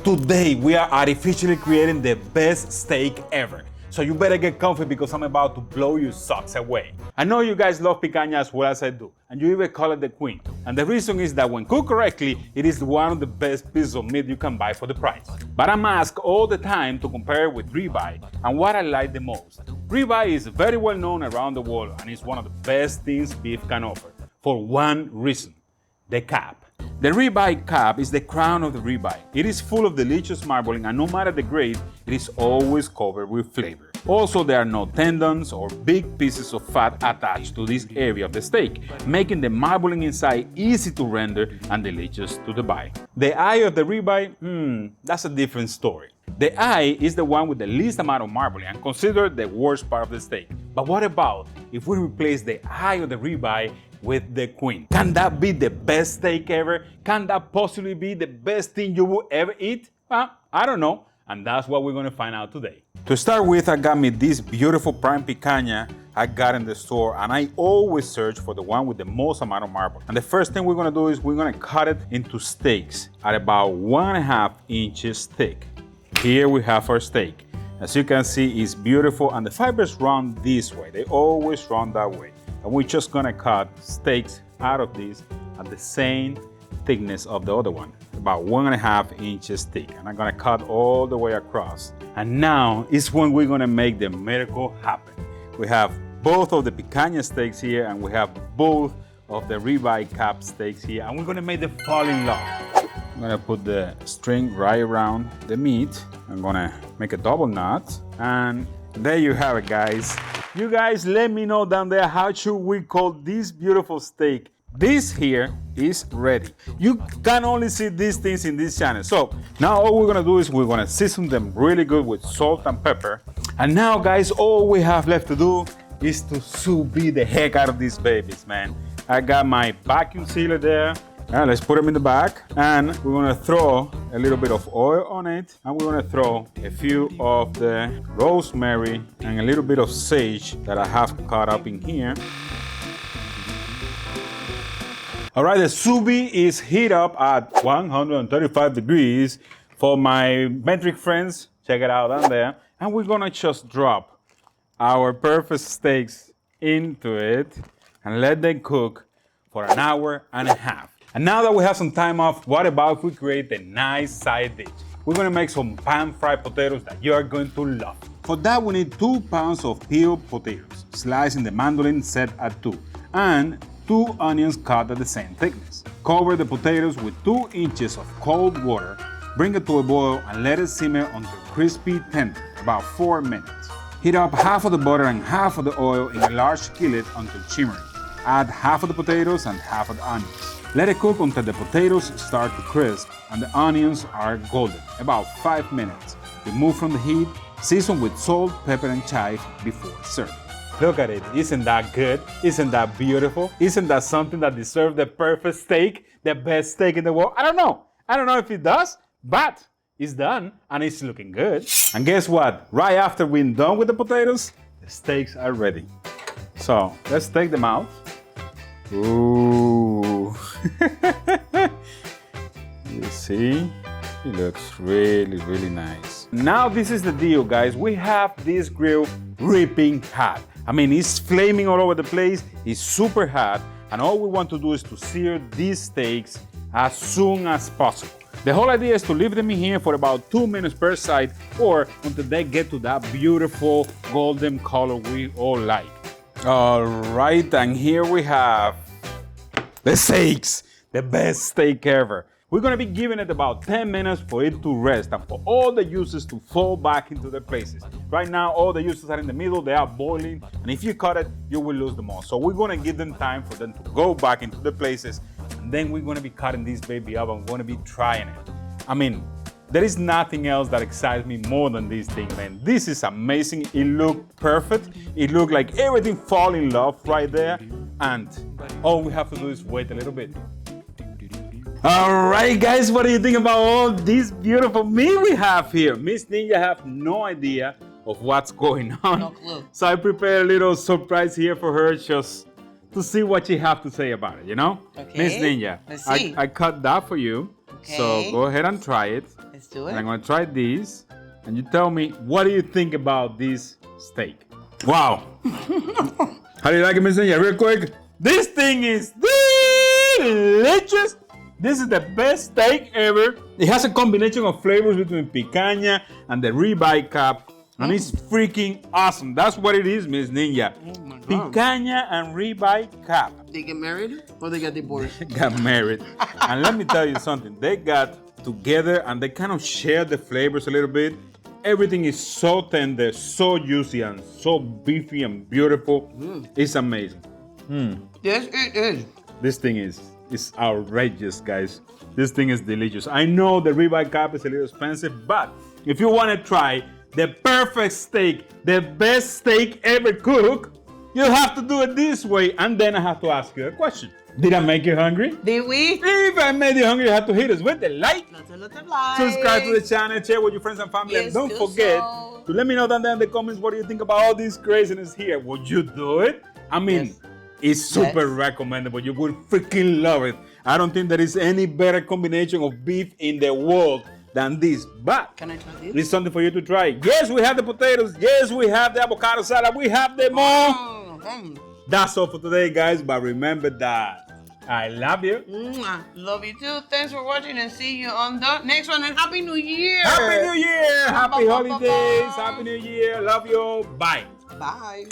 Today, we are artificially creating the best steak ever. So you better get comfy because I'm about to blow your socks away. I know you guys love picanha as well as I do, and you even call it the queen. And the reason is that when cooked correctly, it is one of the best pieces of meat you can buy for the price. But I'm asked all the time to compare it with ribeye and what I like the most. Ribeye is very well known around the world and is one of the best things beef can offer, for one reason: the cap. The ribeye cap is the crown of the ribeye. It is full of delicious marbling, and no matter the grade, it is always covered with flavor. Also, there are no tendons or big pieces of fat attached to this area of the steak, making the marbling inside easy to render and delicious to the bite. The eye of the ribeye, that's a different story. The eye is the one with the least amount of marbling and considered the worst part of the steak. But what about if we replace the eye of the ribeye with the queen? Can that be the best steak ever? Can that possibly be the best thing you will ever eat? Well, I don't know, and that's what we're going to find out today. To start with, I got me this beautiful prime picanha I got in the store, and I always search for the one with the most amount of marble. And the first thing we're going to do is we're going to cut it into steaks at about 1.5 inches thick. Here we have our steak. As you can see, it's beautiful, and the fibers run this way. They always run that way. And we're just gonna cut steaks out of this at the same thickness of the other one, about 1.5 inches thick. And I'm gonna cut all the way across. And now is when we're gonna make the miracle happen. We have both of the picanha steaks here, and we have both of the ribeye cap steaks here, and we're gonna make them fall in love. I'm gonna put the string right around the meat. I'm gonna make a double knot, and there you have it, guys. You guys let me know down there, how should we call this beautiful steak? This here is ready. You can only see these things in this channel. So now all we're gonna do is we're gonna season them really good with salt and pepper. And now, guys, all we have left to do is to sous vide the heck out of these babies, man. I got my vacuum sealer there. Let's put them in the back, and we're gonna throw a little bit of oil on it, and we're gonna throw a few of the rosemary and a little bit of sage that I have cut up in here. All right, the sous vide is heat up at 135 degrees for my metric friends. Check it out down there. And we're gonna just drop our perfect steaks into it and let them cook for 1.5 hours. And now that we have some time off, what about if we create a nice side dish? We're gonna make some pan-fried potatoes that you are going to love. For that, we need 2 pounds of peeled potatoes, sliced in the mandolin set at 2, and 2 onions cut at the same thickness. Cover the potatoes with 2 inches of cold water, bring it to a boil, and let it simmer until crispy tender, about 4 minutes. Heat up half of the butter and half of the oil in a large skillet until shimmering. Add half of the potatoes and half of the onions. Let it cook until the potatoes start to crisp and the onions are golden, about 5 minutes. Remove from the heat, season with salt, pepper, and chives before serving. Look at it, isn't that good? Isn't that beautiful? Isn't that something that deserves the perfect steak, the best steak in the world? I don't know if it does, but it's done and it's looking good. And guess what? Right after we're done with the potatoes, the steaks are ready. So let's take them out. Ooh. You see? It looks really, really nice. Now this is the deal, guys. We have this grill ripping hot. I mean, it's flaming all over the place. It's super hot. And all we want to do is to sear these steaks as soon as possible. The whole idea is to leave them in here for about 2 minutes per side, or until they get to that beautiful golden color we all like. All right, and here we have the steaks, the best steak ever. We're gonna be giving it about 10 minutes for it to rest and for all the juices to fall back into their places. Right now, all the juices are in the middle, they are boiling, and if you cut it, you will lose them all. So we're gonna give them time for them to go back into their places, and then we're gonna be cutting this baby up and we're gonna be trying it. I mean, there is nothing else that excites me more than this thing, man. This is amazing. It looked perfect. It looked like everything fall in love right there. And all we have to do is wait a little bit. All right, guys, what do you think about all this beautiful meat we have here? Miss Ninja have no idea of what's going on. No clue. So I prepared a little surprise here for her just to see what she have to say about it, you know? Okay. Miss Ninja, Let's see. I cut that for you. Okay. So go ahead and try it. Let's do And I'm it. gonna try this, and you tell me what do you think about this steak? Wow. How do you like it, Miss Niña? Real quick. This thing is delicious. This is the best steak ever. It has a combination of flavors between picanha and the ribeye cap. And it's freaking awesome. That's what it is, Miss Ninja. Oh my God. Picanha and ribeye cap. They get married or they get divorced? Got married. And let me tell you something. They got together and they kind of share the flavors a little bit. Everything is so tender, so juicy, and so beefy and beautiful. It's amazing. Yes, it is. This thing is outrageous, guys. This thing is delicious. I know the ribeye cap is a little expensive, but if you want to try the perfect steak, the best steak ever cooked, you have to do it this way. And then I have to ask you a question. Did I make you hungry? Did we? If I made you hungry, you have to hit us with the like. Lots of likes. Subscribe to the channel, share with your friends and family, and Yes, don't do forget so. to let me know down there in the comments what do you think about all this craziness here. Would you do it? I mean, Yes. it's super Yes. recommendable. You would freaking love it. I don't think there is any better combination of beef in the world than this. But Can I try this? it's something for you to try. Yes, we have the potatoes. Yes, we have the avocado salad. We have them all. That's all for today, guys. But remember that I love you. Mwah. Love you too. Thanks for watching and see you on the next one. And Happy New Year. Happy New Year. Happy Ba, ba, ba, holidays. ba. Happy New Year. Love you. Bye. Bye.